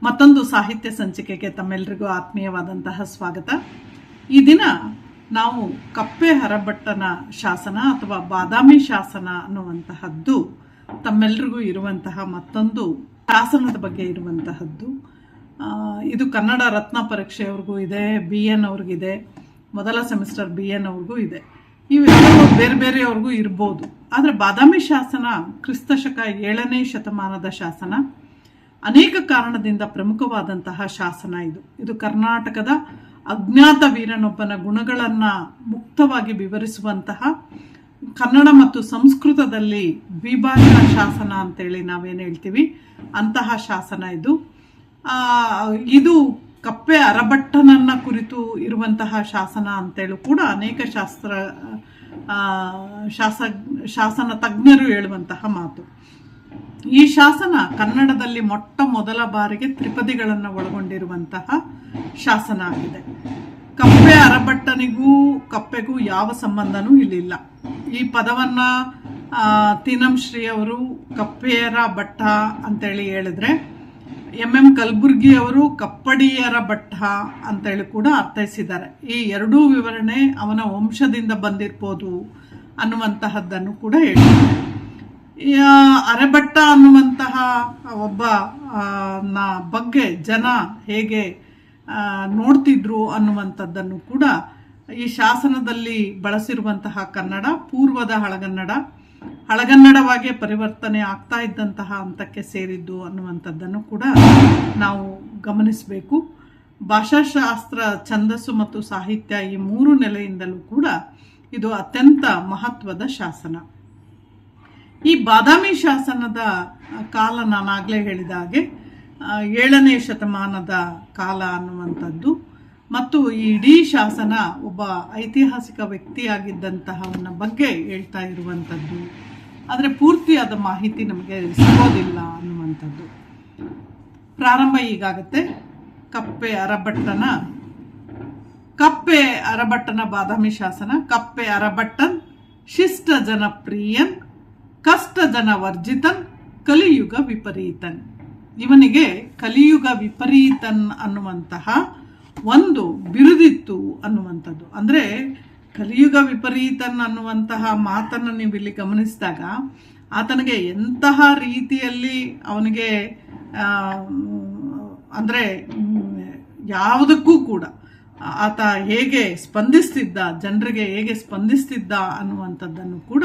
ಮತ್ತೊಂದು ಸಾಹಿತ್ಯ ಸಂಚಿಕೆಗೆ ತಮ್ಮೆಲ್ಲರಿಗೂ ಆತ್ಮೀಯವಾದಂತಹ ಸ್ವಾಗತ. ಈ ದಿನ ನಾವು ಕಪ್ಪೆ ಅರಭಟ್ಟನ ಶಾಸನ ಅಥವಾ ಬಾದಾಮಿ ಶಾಸನ ಅನ್ನುವಂತಹದ್ದು ತಮ್ಮೆಲ್ಲರಿಗೂ ಇರುವಂತಹ ಮತ್ತೊಂದು ಶಾಸನದ ಬಗ್ಗೆ ಇರುವಂತಹದ್ದು. ಇದು ಕನ್ನಡ ರತ್ನ ಪರೀಕ್ಷೆಯವ್ರಿಗೂ ಇದೆ, BN ಅವ್ರಿಗಿದೆ, ಮೊದಲ ಸೆಮಿಸ್ಟರ್ BN ಅವ್ರಿಗೂ ಇದೆ. ಇವೆಲ್ಲವೂ ಬೇರೆ ಬೇರೆಯವ್ರಿಗೂ ಇರ್ಬೋದು. ಆದರೆ ಬಾದಾಮಿ ಶಾಸನ ಕ್ರಿಸ್ತಶಕ 7ನೇ ಶತಮಾನದ ಶಾಸನ. ಅನೇಕ ಕಾರಣದಿಂದ ಪ್ರಮುಖವಾದಂತಹ ಶಾಸನ ಇದು ಕರ್ನಾಟಕದ ಅಜ್ಞಾತ ವೀರನೊಬ್ಬನ ಗುಣಗಳನ್ನು ಮುಕ್ತವಾಗಿ ವಿವರಿಸುವಂತಹ, ಕನ್ನಡ ಮತ್ತು ಸಂಸ್ಕೃತದಲ್ಲಿ ದ್ವಿಭಾಷಾ ಶಾಸನ ಅಂತೇಳಿ ನಾವೇನು ಹೇಳ್ತೀವಿ ಅಂತಹ ಶಾಸನ ಇದು ಕಪ್ಪೆ ಅರಭಟ್ಟನನ್ನ ಕುರಿತು ಇರುವಂತಹ ಶಾಸನ ಅಂತೇಳಿ ಕೂಡ ಅನೇಕ ಶಾಸನ ತಜ್ಞರು ಹೇಳುವಂತಹ ಮಾತು. ಈ ಶಾಸನ ಕನ್ನಡದಲ್ಲಿ ಮೊಟ್ಟ ಮೊದಲ ಬಾರಿಗೆ ತ್ರಿಪದಿಗಳನ್ನು ಒಳಗೊಂಡಿರುವಂತಹ ಶಾಸನ ಆಗಿದೆ. ಕಪ್ಪೆ ಅರಭಟ್ಟನಿಗೂ ಕಪ್ಪೆಗೂ ಯಾವ ಸಂಬಂಧನೂ ಇಲ್ಲಿಲ್ಲ. ಈ ಪದವನ್ನ ತೀನಂಶ್ರೀ ಅವರು ಕಪ್ಪೆಯರ ಭಟ್ಟ ಅಂತೇಳಿ ಹೇಳಿದ್ರೆ, MM ಕಲಬುರ್ಗಿ ಅವರು ಕಪ್ಪಡಿಯರ ಭಟ್ಟ ಅಂತೇಳಿ ಕೂಡ ಅರ್ಥೈಸಿದ್ದಾರೆ. ಈ ಎರಡೂ ವಿವರಣೆ ಅವನ ವಂಶದಿಂದ ಬಂದಿರ್ಬೋದು ಅನ್ನುವಂತಹದ್ದನ್ನು ಕೂಡ ಹೇಳಿದ್ದಾರೆ. ಅರೆಭಟ್ಟ ಅನ್ನುವಂತಹ ಒಬ್ಬ ಬಗ್ಗೆ ಜನ ಹೇಗೆ ನೋಡ್ತಿದ್ರು ಅನ್ನುವಂಥದ್ದನ್ನು ಕೂಡ ಈ ಶಾಸನದಲ್ಲಿ ಬಳಸಿರುವಂತಹ ಕನ್ನಡ ಪೂರ್ವದ ಹಳಗನ್ನಡವಾಗಿ ಪರಿವರ್ತನೆ ಆಗ್ತಾ ಇದ್ದಂತಹ ಹಂತಕ್ಕೆ ಸೇರಿದ್ದು ಅನ್ನುವಂಥದ್ದನ್ನು ಕೂಡ ನಾವು ಗಮನಿಸಬೇಕು. ಭಾಷಾಶಾಸ್ತ್ರ, ಛಂದಸ್ಸು ಮತ್ತು ಸಾಹಿತ್ಯ ಈ ಮೂರು ನೆಲೆಯಿಂದಲೂ ಕೂಡ ಇದು ಅತ್ಯಂತ ಮಹತ್ವದ ಶಾಸನ. ಈ ಬಾದಾಮಿ ಶಾಸನದ ಕಾಲ ನಾನಾಗಲೇ ಹೇಳಿದ ಹಾಗೆ 7ನೇ ಶತಮಾನದ ಕಾಲ ಅನ್ನುವಂಥದ್ದು, ಮತ್ತು ಈ ಇಡೀ ಶಾಸನ ಒಬ್ಬ ಐತಿಹಾಸಿಕ ವ್ಯಕ್ತಿಯಾಗಿದ್ದಂತಹವನ ಬಗ್ಗೆ ಹೇಳ್ತಾ ಇರುವಂಥದ್ದು. ಆದರೆ ಪೂರ್ತಿಯಾದ ಮಾಹಿತಿ ನಮಗೆ ಸಿಗೋದಿಲ್ಲ ಅನ್ನುವಂಥದ್ದು. ಪ್ರಾರಂಭ ಹೀಗಾಗತ್ತೆ. ಕಪ್ಪೆ ಅರಭಟ್ಟನ ಬಾದಾಮಿ ಶಾಸನ. ಕಪ್ಪೆ ಅರಭಟ್ಟನ್ ಶಿಷ್ಟ ಜನಪ್ರಿಯನ್ ಕಷ್ಟ ಜನ ವರ್ಜಿತನ್ ಕಲಿಯುಗ ವಿಪರೀತನ್. ಇವನಿಗೆ ಕಲಿಯುಗ ವಿಪರೀತನ್ ಅನ್ನುವಂತಹ ಒಂದು ಬಿರುದಿತ್ತು ಅನ್ನುವಂಥದ್ದು. ಅಂದರೆ ಕಲಿಯುಗ ವಿಪರೀತನ್ ಅನ್ನುವಂತಹ ಮಾತನ್ನು ನೀವು ಇಲ್ಲಿ ಗಮನಿಸಿದಾಗ ಆತನಿಗೆ ಎಂತಹ ರೀತಿಯಲ್ಲಿ ಅವನಿಗೆ ಅಂದರೆ ಯಾವುದಕ್ಕೂ ಕೂಡ ಆತ ಹೇಗೆ ಸ್ಪಂದಿಸ್ತಿದ್ದ, ಜನರಿಗೆ ಹೇಗೆ ಸ್ಪಂದಿಸ್ತಿದ್ದ ಅನ್ನುವಂಥದ್ದನ್ನು ಕೂಡ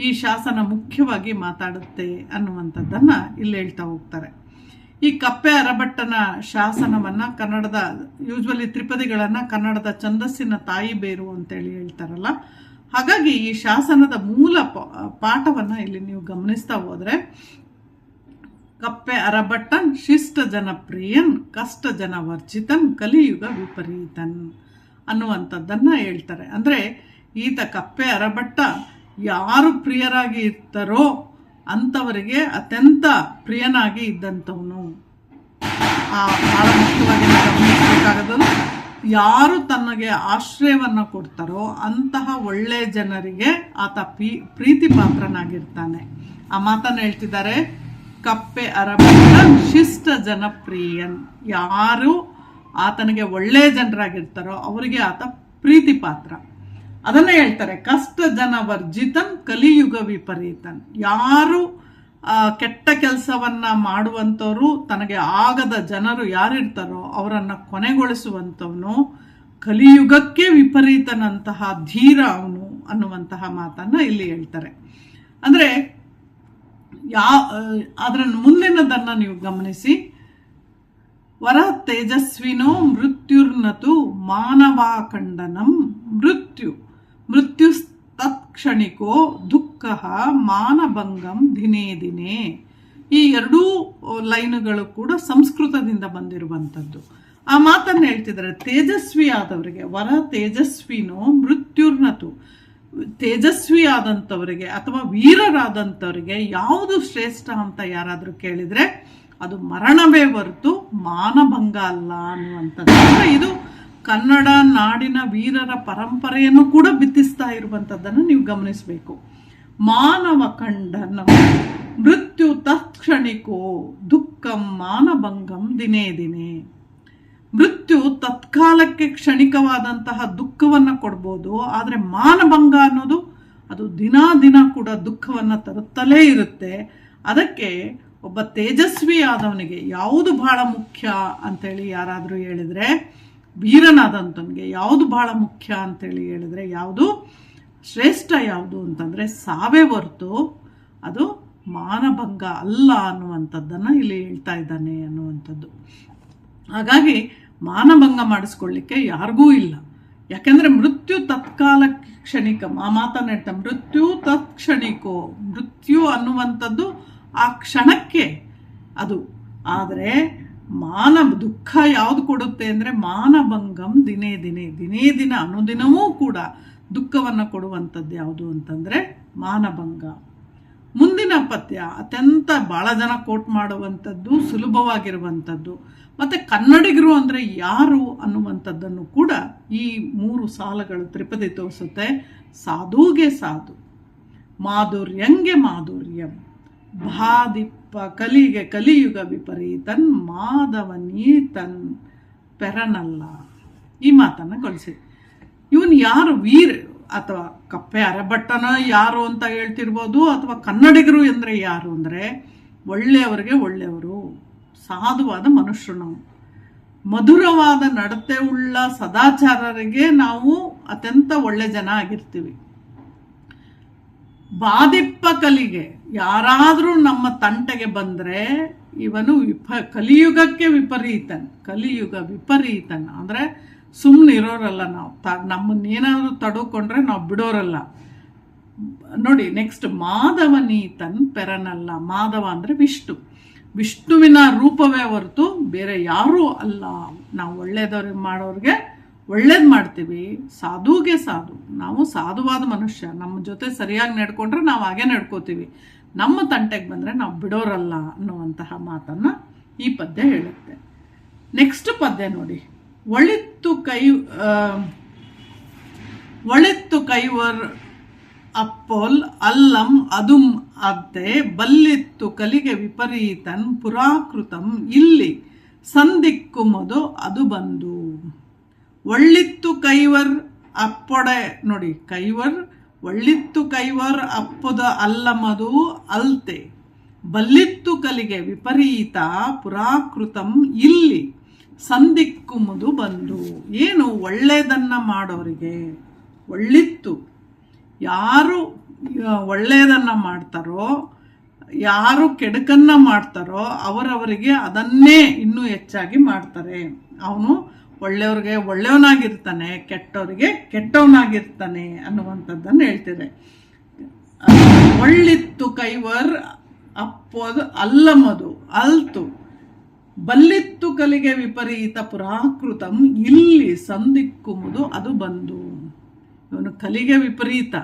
ಈ ಶಾಸನ ಮುಖ್ಯವಾಗಿ ಮಾತಾಡುತ್ತೆ ಅನ್ನುವಂಥದ್ದನ್ನು ಇಲ್ಲಿ ಹೇಳ್ತಾ ಹೋಗ್ತಾರೆ. ಈ ಕಪ್ಪೆ ಅರಭಟ್ಟನ ಶಾಸನವನ್ನ ಕನ್ನಡದ ಯೂಶ್ವಲಿ ತ್ರಿಪದಿಗಳನ್ನ ಕನ್ನಡದ ಛಂದಸ್ಸಿನ ತಾಯಿ ಬೇರು ಅಂತೇಳಿ ಹೇಳ್ತಾರಲ್ಲ, ಹಾಗಾಗಿ ಈ ಶಾಸನದ ಮೂಲ ಪಾಠವನ್ನ ಇಲ್ಲಿ ನೀವು ಗಮನಿಸ್ತಾ ಹೋದ್ರೆ, ಕಪ್ಪೆ ಅರಭಟ್ಟನ್ ಶಿಷ್ಟ ಜನಪ್ರಿಯನ್ ಕಷ್ಟ ಜನ ವರ್ಜಿತನ್ ಕಲಿಯುಗ ವಿಪರೀತನ್ ಅನ್ನುವಂಥದ್ದನ್ನ ಹೇಳ್ತಾರೆ. ಅಂದ್ರೆ ಈತ ಕಪ್ಪೆ ಅರಭಟ್ಟ ಯಾರು ಪ್ರಿಯರಾಗಿ ಇರ್ತಾರೋ ಅಂಥವರಿಗೆ ಅತ್ಯಂತ ಪ್ರಿಯನಾಗಿ ಇದ್ದಂಥವನು. ಬಹಳ ಮುಖ್ಯವಾಗಿ ಗಮನಿಸಬೇಕಾಗದು, ಯಾರು ತನಗೆ ಆಶ್ರಯವನ್ನು ಕೊಡ್ತಾರೋ ಅಂತಹ ಒಳ್ಳೆ ಜನರಿಗೆ ಆತ ಪ್ರೀತಿ ಪಾತ್ರನಾಗಿರ್ತಾನೆ. ಆ ಮಾತನ್ನು ಹೇಳ್ತಿದ್ದಾರೆ. ಕಪ್ಪೆ ಅರಭಟ್ಟ ಶಿಷ್ಟ ಜನಪ್ರಿಯನ್, ಯಾರು ಆತನಿಗೆ ಒಳ್ಳೆ ಜನರಾಗಿರ್ತಾರೋ ಅವರಿಗೆ ಆತ ಪ್ರೀತಿ ಪಾತ್ರ. ಅದನ್ನೇ ಹೇಳ್ತಾರೆ. ಕಷ್ಟ ಜನ ವರ್ಜಿತನ್ ಕಲಿಯುಗ ವಿಪರೀತನ್, ಯಾರು ಕೆಟ್ಟ ಕೆಲಸವನ್ನ ಮಾಡುವಂಥವ್ರು, ತನಗೆ ಆಗದ ಜನರು ಯಾರಿರ್ತಾರೋ ಅವರನ್ನ ಕೊನೆಗೊಳಿಸುವಂಥವನು, ಕಲಿಯುಗಕ್ಕೆ ವಿಪರೀತನಂತಹ ಧೀರ ಅವನು ಅನ್ನುವಂತಹ ಮಾತನ್ನ ಇಲ್ಲಿ ಹೇಳ್ತಾರೆ. ಅಂದ್ರೆ ಅದರ ಮುಂದಿನದನ್ನ ನೀವು ಗಮನಿಸಿ. ವರ ತೇಜಸ್ವಿನೋ ಮೃತ್ಯುರ್ನತು ಮಾನವಾಖಂಡನಂ ಮೃತ್ಯು ತತ್ಕ್ಷಣಿಕೋ ದುಃಖ ಮಾನಭಂಗಂ ದಿನೇ ದಿನೇ. ಈ ಎರಡೂ ಲೈನುಗಳು ಕೂಡ ಸಂಸ್ಕೃತದಿಂದ ಬಂದಿರುವಂಥದ್ದು. ಆ ಮಾತನ್ನು ಹೇಳ್ತಿದ್ದಾರೆ. ತೇಜಸ್ವಿ ಆದವರಿಗೆ, ವರ ತೇಜಸ್ವಿನೋ ಮೃತ್ಯುರ್ನತು, ತೇಜಸ್ವಿ ಆದಂಥವರಿಗೆ ಅಥವಾ ವೀರರಾದಂಥವರಿಗೆ ಯಾವುದು ಶ್ರೇಷ್ಠ ಅಂತ ಯಾರಾದರೂ ಕೇಳಿದರೆ ಅದು ಮರಣವೇ ಹೊರತು ಮಾನಭಂಗ ಅಲ್ಲ ಅನ್ನುವಂಥದ್ದು. ಇದು ಕನ್ನಡ ನಾಡಿನ ವೀರರ ಪರಂಪರೆಯನ್ನು ಕೂಡ ಬಿತ್ತಿಸ್ತಾ ಇರುವಂಥದ್ದನ್ನು ನೀವು ಗಮನಿಸಬೇಕು. ಮಾನವ ಖಂಡನಂ ಮೃತ್ಯು ತತ್ಕ್ಷಣಿಕೋ ದುಃಖಂ ಮಾನಭಂಗಂ ದಿನೇ ದಿನೇ. ಮೃತ್ಯು ತತ್ಕಾಲಕ್ಕೆ ಕ್ಷಣಿಕವಾದಂತಹ ದುಃಖವನ್ನು ಕೊಡ್ಬೋದು, ಆದರೆ ಮಾನಭಂಗ ಅನ್ನೋದು ಅದು ದಿನ ಕೂಡ ದುಃಖವನ್ನು ತರುತ್ತಲೇ ಇರುತ್ತೆ. ಅದಕ್ಕೆ ಒಬ್ಬ ತೇಜಸ್ವಿ ಆದವನಿಗೆ ಯಾವುದು ಬಹಳ ಮುಖ್ಯ ಅಂತೇಳಿ ಯಾರಾದರೂ ಹೇಳಿದರೆ, ವೀರನಾದಂಥವನಿಗೆ ಯಾವುದು ಬಹಳ ಮುಖ್ಯ ಅಂತೇಳಿ ಹೇಳಿದರೆ, ಯಾವುದು ಶ್ರೇಷ್ಠ ಯಾವುದು ಅಂತಂದರೆ ಸಾವೇ ಹೊರತು ಅದು ಮಾನಭಂಗ ಅಲ್ಲ ಅನ್ನುವಂಥದ್ದನ್ನು ಇಲ್ಲಿ ಹೇಳ್ತಾ ಇದ್ದಾನೆ ಅನ್ನುವಂಥದ್ದು. ಹಾಗಾಗಿ ಮಾನಭಂಗ ಮಾಡಿಸ್ಕೊಳ್ಳಿಕ್ಕೆ ಯಾರಿಗೂ ಇಲ್ಲ. ಯಾಕೆಂದರೆ ಮೃತ್ಯು ತತ್ಕಾಲ ಕ್ಷಣಿಕ, ಮಾತನ್ನು ಹೇಳ್ತಾ ಮೃತ್ಯು ತತ್ಕ್ಷಣಿಕೋ, ಮೃತ್ಯು ಅನ್ನುವಂಥದ್ದು ಆ ಕ್ಷಣಕ್ಕೆ ಅದು. ಆದರೆ ದುಃಖ ಯಾವುದು ಕೊಡುತ್ತೆ ಅಂದರೆ ಮಾನಭಂಗಂ ದಿನೇ ದಿನ ಅನುದಿನವೂ ಕೂಡ ದುಃಖವನ್ನು ಕೊಡುವಂಥದ್ದು ಯಾವುದು ಅಂತಂದರೆ ಮಾನಭಂಗ. ಮುಂದಿನ ಪದ್ಯ ಅತ್ಯಂತ ಭಾಳ ಜನ ಕೋಟ್ ಮಾಡುವಂಥದ್ದು, ಸುಲಭವಾಗಿರುವಂಥದ್ದು, ಮತ್ತು ಕನ್ನಡಿಗರು ಅಂದರೆ ಯಾರು ಅನ್ನುವಂಥದ್ದನ್ನು ಕೂಡ ಈ 3 ಸಾಲುಗಳು ತ್ರಿಪದಿ ತೋರಿಸುತ್ತೆ. ಸಾಧುಗೆ ಸಾಧು, ಮಾಧುರ್ಯಂಗೆ ಮಾಧುರ್ಯಂ, ಬಾದಿಪ್ಪ ಕಲಿಗೆ ಕಲಿಯುಗ ವಿಪರೀತನ್, ಮಾಧವನೀತನ್ ಪೆರನಲ್ಲ. ಈ ಮಾತನ್ನು ಕಳಿಸಿ. ಇವನು ಯಾರು? ವೀರ ಅಥವಾ ಕಪ್ಪೆ ಅರೆಭಟ್ಟನ ಯಾರು ಅಂತ ಹೇಳ್ತಿರ್ಬೋದು, ಅಥವಾ ಕನ್ನಡಿಗರು ಅಂದರೆ ಯಾರು ಅಂದರೆ ಒಳ್ಳೆಯವರಿಗೆ ಒಳ್ಳೆಯವರು, ಸಾಧುವಾದ ಮನುಷ್ಯರು ನಾವು, ಮಧುರವಾದ ನಡತೆ ಉಳ್ಳ ಸದಾಚಾರರಿಗೆ ನಾವು ಅತ್ಯಂತ ಒಳ್ಳೆ ಜನ ಆಗಿರ್ತೀವಿ. ಬಾದಿಪ್ಪ ಕಲಿಗೆ ಯಾರಾದರೂ ನಮ್ಮ ತಂಟೆಗೆ ಬಂದರೆ ಇವನು ಕಲಿಯುಗಕ್ಕೆ ವಿಪರೀತನ್, ಕಲಿಯುಗ ವಿಪರೀತನ್ ಅಂದರೆ ಸುಮ್ಮನೆ ಇರೋರಲ್ಲ ನಾವು, ನಮ್ಮನ್ನೇನಾದರೂ ತಡ್ಕೊಂಡ್ರೆ ನಾವು ಬಿಡೋರಲ್ಲ. ನೋಡಿ ನೆಕ್ಸ್ಟ್, ಮಾಧವನೀತನ್ ಪೆರನಲ್ಲ. ಮಾಧವ ಅಂದರೆ ವಿಷ್ಣುವಿನ ರೂಪವೇ ಹೊರತು ಬೇರೆ ಯಾರೂ ಅಲ್ಲ. ನಾವು ಒಳ್ಳೇದವ್ರಿಗೆ ಮಾಡೋರಿಗೆ ಒಳ್ಳೇದು ಮಾಡ್ತೀವಿ, ಸಾಧುಗೆ ಸಾಧು, ನಾವು ಸಾಧುವಾದ ಮನುಷ್ಯ, ನಮ್ಮ ಜೊತೆ ಸರಿಯಾಗಿ ನಡ್ಕೊಂಡ್ರೆ ನಾವು ಹಾಗೆ ನಡ್ಕೋತೀವಿ, ನಮ್ಮ ತಂಟೆಗೆ ಬಂದರೆ ನಾವು ಬಿಡೋರಲ್ಲ ಅನ್ನುವಂತಹ ಮಾತನ್ನು ಈ ಪದ್ಯ ಹೇಳುತ್ತೆ. ನೆಕ್ಸ್ಟ್ ಪದ್ಯ ನೋಡಿ, ಒಳಿತ್ತು ಕೈವರ್ ಅಪ್ಪೋಲ್ ಅಲ್ಲಂ ಅದುಂ ಅತ್ತೆ, ಬಲ್ಲಿತ್ತು ಕಲಿಗೆ ವಿಪರೀತನ್ ಪುರಾಕೃತಂ ಇಲ್ಲಿ ಸಂದಿಕ್ಕುಮದು ಅದು ಬಂದು. ಒಳ್ಳಿತ್ತು ಕೈವರ್ ಅಪ್ಪೊಡೆ ನೋಡಿ, ಕೈವರ್ ಒಳ್ಳಿತ್ತು ಕೈವರ್ ಅಪ್ಪದ ಅಲ್ಲಮದು ಅಲ್ತೆ, ಬಲ್ಲಿತ್ತು ಕಲಿಗೆ ವಿಪರೀತ ಪುರಾಕೃತಂ ಇಲ್ಲಿ ಸಂದಿಕ್ಕುಮದು ಬಂದು. ಏನು? ಒಳ್ಳೆಯದನ್ನು ಮಾಡೋರಿಗೆ ಒಳ್ಳಿತ್ತು, ಯಾರು ಒಳ್ಳೆಯದನ್ನು ಮಾಡ್ತಾರೋ, ಯಾರು ಕೆಡುಕನ್ನು ಮಾಡ್ತಾರೋ ಅವರವರಿಗೆ ಅದನ್ನೇ ಇನ್ನೂ ಹೆಚ್ಚಾಗಿ ಮಾಡ್ತಾರೆ. ಅವನು ಒಳ್ಳೆಯವ್ರಿಗೆ ಒಳ್ಳೆಯವನಾಗಿರ್ತಾನೆ, ಕೆಟ್ಟವರಿಗೆ ಕೆಟ್ಟವನಾಗಿರ್ತಾನೆ ಅನ್ನುವಂಥದ್ದನ್ನು ಹೇಳ್ತಿದೆ. ಒಳ್ಳಿತ್ತು ಕೈವರ್ ಅಪ್ಪೋದು ಅಲ್ಲಮದು ಅಲ್ತು, ಬಲ್ಲಿತ್ತು ಕಲಿಗೆ ವಿಪರೀತ ಪುರಾಕೃತಂ ಇಲ್ಲಿ ಸಂದಿಕ್ಕುವುದು ಅದು ಬಂದು. ಇವನು ಕಲಿಗೆ ವಿಪರೀತ,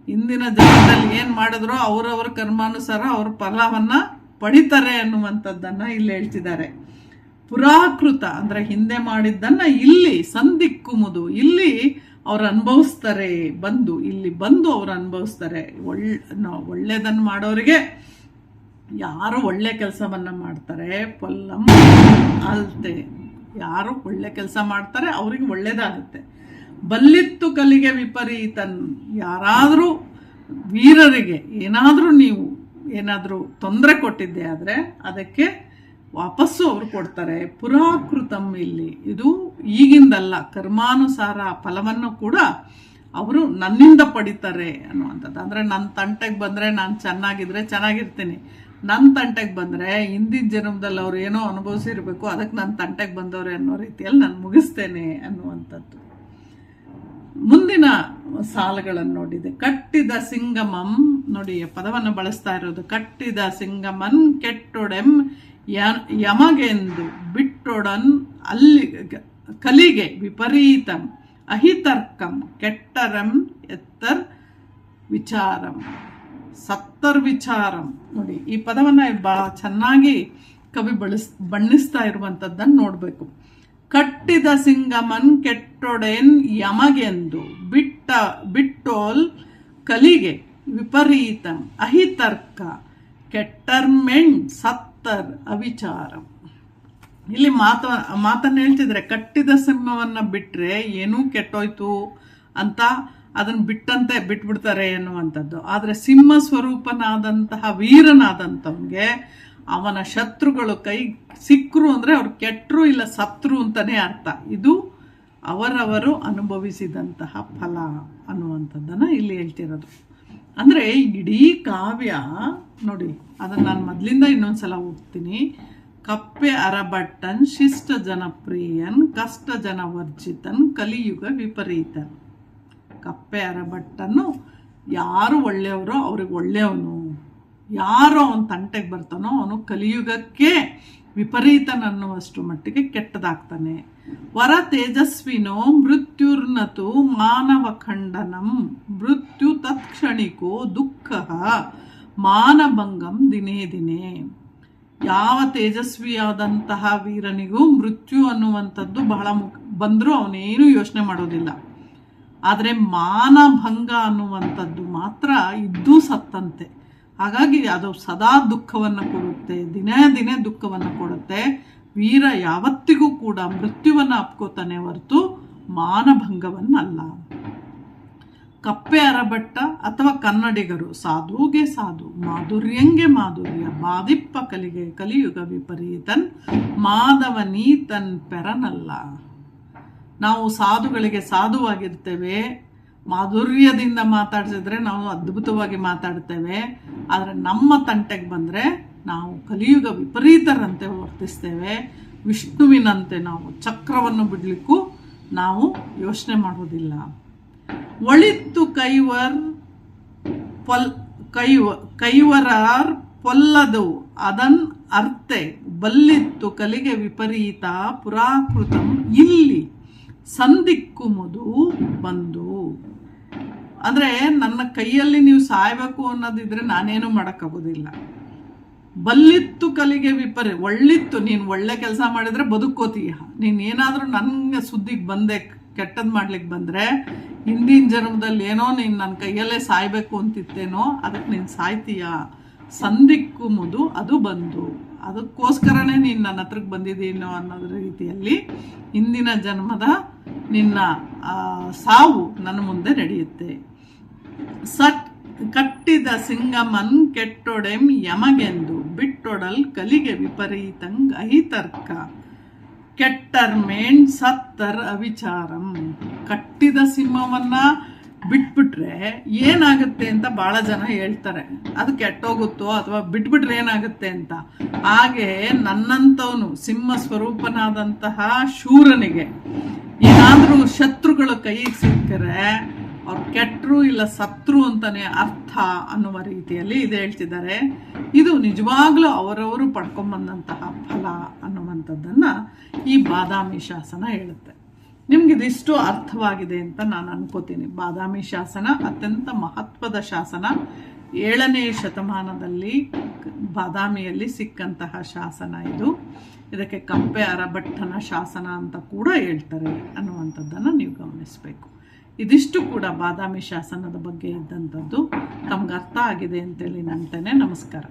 ಇಂದಿನ ಜಗತ್ತಲ್ಲಿ ಏನು ಮಾಡಿದ್ರೋ ಅವರವರ ಕರ್ಮಾನುಸಾರ ಅವ್ರ ಫಲವನ್ನು ಪಡಿತಾರೆ ಅನ್ನುವಂಥದ್ದನ್ನು ಇಲ್ಲಿ ಹೇಳ್ತಿದ್ದಾರೆ. ಪುರಾಕೃತ ಅಂದರೆ ಹಿಂದೆ ಮಾಡಿದ್ದನ್ನು ಇಲ್ಲಿ ಸಂದಿಕ್ಕುವುದು, ಇಲ್ಲಿ ಅವ್ರು ಅನುಭವಿಸ್ತಾರೆ, ಇಲ್ಲಿ ಬಂದು ಅವ್ರು ಅನುಭವಿಸ್ತಾರೆ. ಒಳ್ಳೆಯದನ್ನು ಮಾಡೋರಿಗೆ, ಯಾರು ಒಳ್ಳೆ ಕೆಲಸವನ್ನು ಮಾಡ್ತಾರೆ ಪೊಲ್ಲಂ ಅಲ್ತೆ, ಯಾರು ಒಳ್ಳೆ ಕೆಲಸ ಮಾಡ್ತಾರೆ ಅವ್ರಿಗೆ ಒಳ್ಳೇದಾಗುತ್ತೆ. ಬಲ್ಲಿತ್ತು ಕಲಿಗೆ ವಿಪರೀತನ್, ಯಾರಾದರೂ ವೀರರಿಗೆ ಏನಾದರೂ ತೊಂದರೆ ಕೊಟ್ಟಿದ್ದೆ ಆದರೆ ಅದಕ್ಕೆ ವಾಪಸ್ಸು ಅವರು ಕೊಡ್ತಾರೆ. ಪುರಾಕೃತಂ ಇಲ್ಲಿ ಇದು ಈಗಿಂದಲ್ಲ, ಕರ್ಮಾನುಸಾರ ಫಲವನ್ನು ಕೂಡ ಅವರು ನನ್ನಿಂದ ಪಡಿತಾರೆ ಅನ್ನುವಂಥದ್ದು. ಅಂದರೆ ನನ್ನ ತಂಟೆಗೆ ಬಂದರೆ ನಾನು ಚೆನ್ನಾಗಿದ್ರೆ ಚೆನ್ನಾಗಿರ್ತೀನಿ, ನನ್ನ ತಂಟೆಗೆ ಬಂದರೆ ಹಿಂದಿನ ಜನ್ಮದಲ್ಲಿ ಅವ್ರು ಏನೋ ಅನುಭವಿಸಿರ್ಬೇಕು, ಅದಕ್ಕೆ ನನ್ನ ತಂಟೆಗೆ ಬಂದವ್ರೆ ಅನ್ನೋ ರೀತಿಯಲ್ಲಿ ನಾನು ಮುಗಿಸ್ತೇನೆ ಅನ್ನುವಂಥದ್ದು. ಮುಂದಿನ ಸಾಲುಗಳನ್ನು ನೋಡಿದೆ. ಕಟ್ಟಿದ ಸಿಂಗಮಂ ನೋಡಿ, ಪದವನ್ನು ಬಳಸ್ತಾ ಇರೋದು. ಕಟ್ಟಿದ ಸಿಂಗಮನ್ ಕೆಟ್ಟೊಡೆಂ ಯಮಗೆಂದು ಬಿಟ್ಟೊಡನ್ ಅಲ್ಲಿ ಕಲಿಗೆ ವಿಪರೀತಂ ಅಹಿತರ್ಕಂ ಕೆಟ್ಟರಂ ಎತ್ತರ್ ವಿಚಾರಂ ಸತ್ತರ್ ವಿಚಾರಂ. ನೋಡಿ ಈ ಪದವನ್ನು ಭಾಳ ಚೆನ್ನಾಗಿ ಕವಿ ಬಣ್ಣಿಸ್ತಾ ಇರುವಂಥದ್ದನ್ನು ನೋಡಬೇಕು. ಕಟ್ಟಿದ ಸಿಂಗಮನ್ ಕೆಟ್ಟೊಡೆನ್ ಯಮಗೆಂದು ಬಿಟ್ಟೋಲ್ ಕಲಿಗೆ ವಿಪರೀತಂ ಅಹಿತರ್ಕ ಕೆಟ್ಟರ್ಮೆಂಟ್ ಸತ್ತರ್ ಅವಿಚಾರಂ. ಇಲ್ಲಿ ಮಾತನ್ನು ಹೇಳ್ತಿದ್ರೆ, ಕಟ್ಟಿದ ಸಿಂಹವನ್ನು ಬಿಟ್ಟರೆ ಏನೂ ಕೆಟ್ಟೋಯ್ತು ಅಂತ ಅದನ್ನು ಬಿಟ್ಟಂತೆ ಬಿಟ್ಬಿಡ್ತಾರೆ ಎನ್ನುವಂಥದ್ದು. ಆದರೆ ಸಿಂಹ ಸ್ವರೂಪನಾದಂತಹ ವೀರನಾದಂಥವನಿಗೆ ಅವನ ಶತ್ರುಗಳು ಕೈ ಸಿಕ್ಕರು ಅಂದರೆ ಅವ್ರು ಕೆಟ್ಟರು ಇಲ್ಲ ಸತ್ರು ಅಂತಲೇ ಅರ್ಥ. ಇದು ಅವರವರು ಅನುಭವಿಸಿದಂತಹ ಫಲ ಅನ್ನುವಂಥದ್ದನ್ನು ಇಲ್ಲಿ ಹೇಳ್ತಿರೋದು. ಅಂದರೆ ಇಡೀ ಕಾವ್ಯ ನೋಡಿ, ಅದನ್ನು ನಾನು ಮೊದಲಿಂದ ಇನ್ನೊಂದ್ಸಲ ಓದ್ತೀನಿ. ಕಪ್ಪೆ ಅರಬಟ್ಟನ್ ಶಿಷ್ಟ ಜನಪ್ರಿಯನ್ ಕಷ್ಟ ಜನ ವರ್ಜಿತನ್ ಕಲಿಯುಗ ವಿಪರೀತನ್. ಕಪ್ಪೆ ಅರಬಟ್ಟನ್ನು ಯಾರು ಒಳ್ಳೆಯವರೋ ಅವ್ರಿಗೆ ಒಳ್ಳೆಯವನು, ಯಾರು ಅವನ ತಂಟೆಗೆ ಬರ್ತಾನೋ ಅವನು ಕಲಿಯುಗಕ್ಕೆ ವಿಪರೀತನನ್ನುವಷ್ಟು ಮಟ್ಟಿಗೆ ಕೆಟ್ಟದಾಗ್ತಾನೆ. ವರ ತೇಜಸ್ವಿನೋ ಮೃತ್ಯುರ್ನತು ಮಾನವ ಖಂಡನಂ ಮೃತ್ಯು ತತ್ಕ್ಷಣಿಕೋ ದುಃಖ ಮಾನಭಂಗಂ ದಿನೇ ದಿನೇ. ಯಾವ ತೇಜಸ್ವಿಯಾದಂತಹ ವೀರನಿಗೂ ಮೃತ್ಯು ಅನ್ನುವಂಥದ್ದು ಬಹಳ ಬಂದರೂ ಅವನೇನು ಯೋಚನೆ ಮಾಡೋದಿಲ್ಲ. ಆದರೆ ಮಾನಭಂಗ ಅನ್ನುವಂಥದ್ದು ಮಾತ್ರ ಇದ್ದೂ ಸತ್ತಂತೆ. ಹಾಗಾಗಿ ಅದು ಸದಾ ದುಃಖವನ್ನು ಕೊಡುತ್ತೆ, ದಿನೇ ದಿನೇ ದುಃಖವನ್ನು ಕೊಡುತ್ತೆ. ವೀರ ಯಾವತ್ತಿಗೂ ಕೂಡ ಮೃತ್ಯುವನ್ನು ಅಪ್ಕೋತಾನೆ ಹೊರತು ಮಾನಭಂಗವನ್ನಲ್ಲ. ಕಪ್ಪೆ ಅರಬಟ್ಟ ಅಥವಾ ಕನ್ನಡಿಗರು ಸಾಧುಗೆ ಸಾಧು ಮಾಧುರ್ಯಂಗೆ ಮಾಧುರ್ಯ ಬಾದಿಪ್ಪ ಕಲಿಗೆ ಕಲಿಯುಗ ವಿಪರೀತನ್ ಮಾಧವನೀತನ್ ಪೆರನಲ್ಲ. ನಾವು ಸಾಧುಗಳಿಗೆ ಸಾಧುವಾಗಿರ್ತೇವೆ, ಮಾಧುರ್ಯದಿಂದ ಮಾತಾಡ್ಸಿದ್ರೆ ನಾವು ಅದ್ಭುತವಾಗಿ ಮಾತಾಡ್ತೇವೆ. ಆದರೆ ನಮ್ಮ ತಂಟೆಗೆ ಬಂದರೆ ನಾವು ಕಲಿಯುಗ ವಿಪರೀತರಂತೆ ವರ್ತಿಸ್ತೇವೆ. ವಿಷ್ಣುವಿನಂತೆ ನಾವು ಚಕ್ರವನ್ನು ಬಿಡಲಿಕ್ಕೂ ನಾವು ಯೋಚನೆ ಮಾಡೋದಿಲ್ಲ. ಒಳಿತ್ತು ಕೈವರಾರ್ ಪೊಲ್ಲದು ಅದನ್ ಅರ್ತೆ ಬಲ್ಲಿತ್ತು ಕಲಿಗೆ ವಿಪರೀತ ಪುರಾಕೃತಂ ಇಲ್ಲಿ ಸಂದಿಕ್ಕುಮುದು ಬಂದು. ಅಂದರೆ ನನ್ನ ಕೈಯಲ್ಲಿ ನೀವು ಸಾಯಬೇಕು ಅನ್ನೋದಿದ್ರೆ ನಾನೇನು ಮಾಡೋಕ್ಕಾಗೋದಿಲ್ಲ. ಬಲ್ಲಿತ್ತು ಕಲಿಗೆ ಒಳ್ಳಿತ್ತು, ನೀನು ಒಳ್ಳೆ ಕೆಲಸ ಮಾಡಿದರೆ ಬದುಕೋತೀಯ. ನೀನು ಏನಾದರೂ ನನಗೆ ಸುದ್ದಿಗೆ ಬಂದೆ ಕೆಟ್ಟದ್ದು ಮಾಡ್ಲಿಕ್ಕೆ ಬಂದರೆ ಹಿಂದಿನ ಜನ್ಮದಲ್ಲಿ ಏನೋ ನೀನು ನನ್ನ ಕೈಯಲ್ಲೇ ಸಾಯಬೇಕು ಅಂತಿತ್ತೇನೋ, ಅದಕ್ಕೆ ನೀನು ಸಾಯ್ತೀಯ. ಸಂದಿಕ್ಕುಮುದು ಅದು ಬಂದು, ಅದಕ್ಕೋಸ್ಕರನೇ ನೀನು ನನ್ನ ಹತ್ರಕ್ಕೆ ಬಂದಿದ್ದೀನೋ ಅನ್ನೋದ್ರ ರೀತಿಯಲ್ಲಿ ಹಿಂದಿನ ಜನ್ಮದ ನಿನ್ನ ಸಾವು ನನ್ನ ಮುಂದೆ ನಡೆಯುತ್ತೆ. ಕಟ್ಟಿದ ಸಿಂಗಮನ್ ಕೆಟ್ಟೊಡೆಂ ಯಮಗೆಂದು ಬಿಟ್ಟೊಡಲ್ ಕಲಿಗೆ ವಿಪರೀತಂಗ್ ಅಹಿತರ್ಕ ಕೆಟ್ಟರ್ಮೇಣ್ ಸತ್ತರ್ ಅವಿಚಾರಂ. ಕಟ್ಟಿದ ಸಿಂಹವನ್ನ ಬಿಟ್ಬಿಟ್ರೆ ಏನಾಗುತ್ತೆ ಅಂತ ಭಾಳ ಜನ ಹೇಳ್ತಾರೆ. ಅದು ಕೆಟ್ಟೋಗುತ್ತೋ ಅಥವಾ ಬಿಟ್ಬಿಟ್ರೆ ಏನಾಗುತ್ತೆ ಅಂತ. ಹಾಗೆ ನನ್ನಂಥವನು ಸಿಂಹ ಸ್ವರೂಪನಾದಂತಹ ಶೂರನಿಗೆ ಏನಾದರೂ ಶತ್ರುಗಳು ಕೈಗೆ ಸಿಕ್ಕರೆ ಅವ್ರು ಕೆಟ್ಟರು ಇಲ್ಲ ಸತ್ರು ಅಂತಾನೆ ಅರ್ಥ ಅನ್ನುವ ರೀತಿಯಲ್ಲಿ ಇದು ಹೇಳ್ತಿದ್ದಾರೆ. ಇದು ನಿಜವಾಗ್ಲೂ ಅವರವರು ಪಡ್ಕೊಂಬಂದಂತಹ ಫಲ ಅನ್ನುವಂಥದ್ದನ್ನು ಈ ಬಾದಾಮಿ ಶಾಸನ ಹೇಳುತ್ತೆ. ನಿಮಗಿದಿಷ್ಟು ಅರ್ಥವಾಗಿದೆ ಅಂತ ನಾನು ಅನ್ಕೋತೀನಿ. ಬಾದಾಮಿ ಶಾಸನ ಅತ್ಯಂತ ಮಹತ್ವದ ಶಾಸನ. 7ನೇ ಶತಮಾನದಲ್ಲಿ ಬಾದಾಮಿಯಲ್ಲಿ ಸಿಕ್ಕಂತಹ ಶಾಸನ ಇದು. ಇದಕ್ಕೆ ಕಪ್ಪೆ ಅರಬಟ್ಟನ ಶಾಸನ ಅಂತ ಕೂಡ ಹೇಳ್ತಾರೆ ಅನ್ನುವಂಥದ್ದನ್ನು ನೀವು ಗಮನಿಸಬೇಕು. ಇದಿಷ್ಟು ಕೂಡ ಬಾದಾಮಿ ಶಾಸನದ ಬಗ್ಗೆ ಇದ್ದಂಥದ್ದು. ತಮ್ಗೆ ಅರ್ಥ ಆಗಿದೆ ಅಂತೇಳಿ ನಂತೇನೆ. ನಮಸ್ಕಾರ.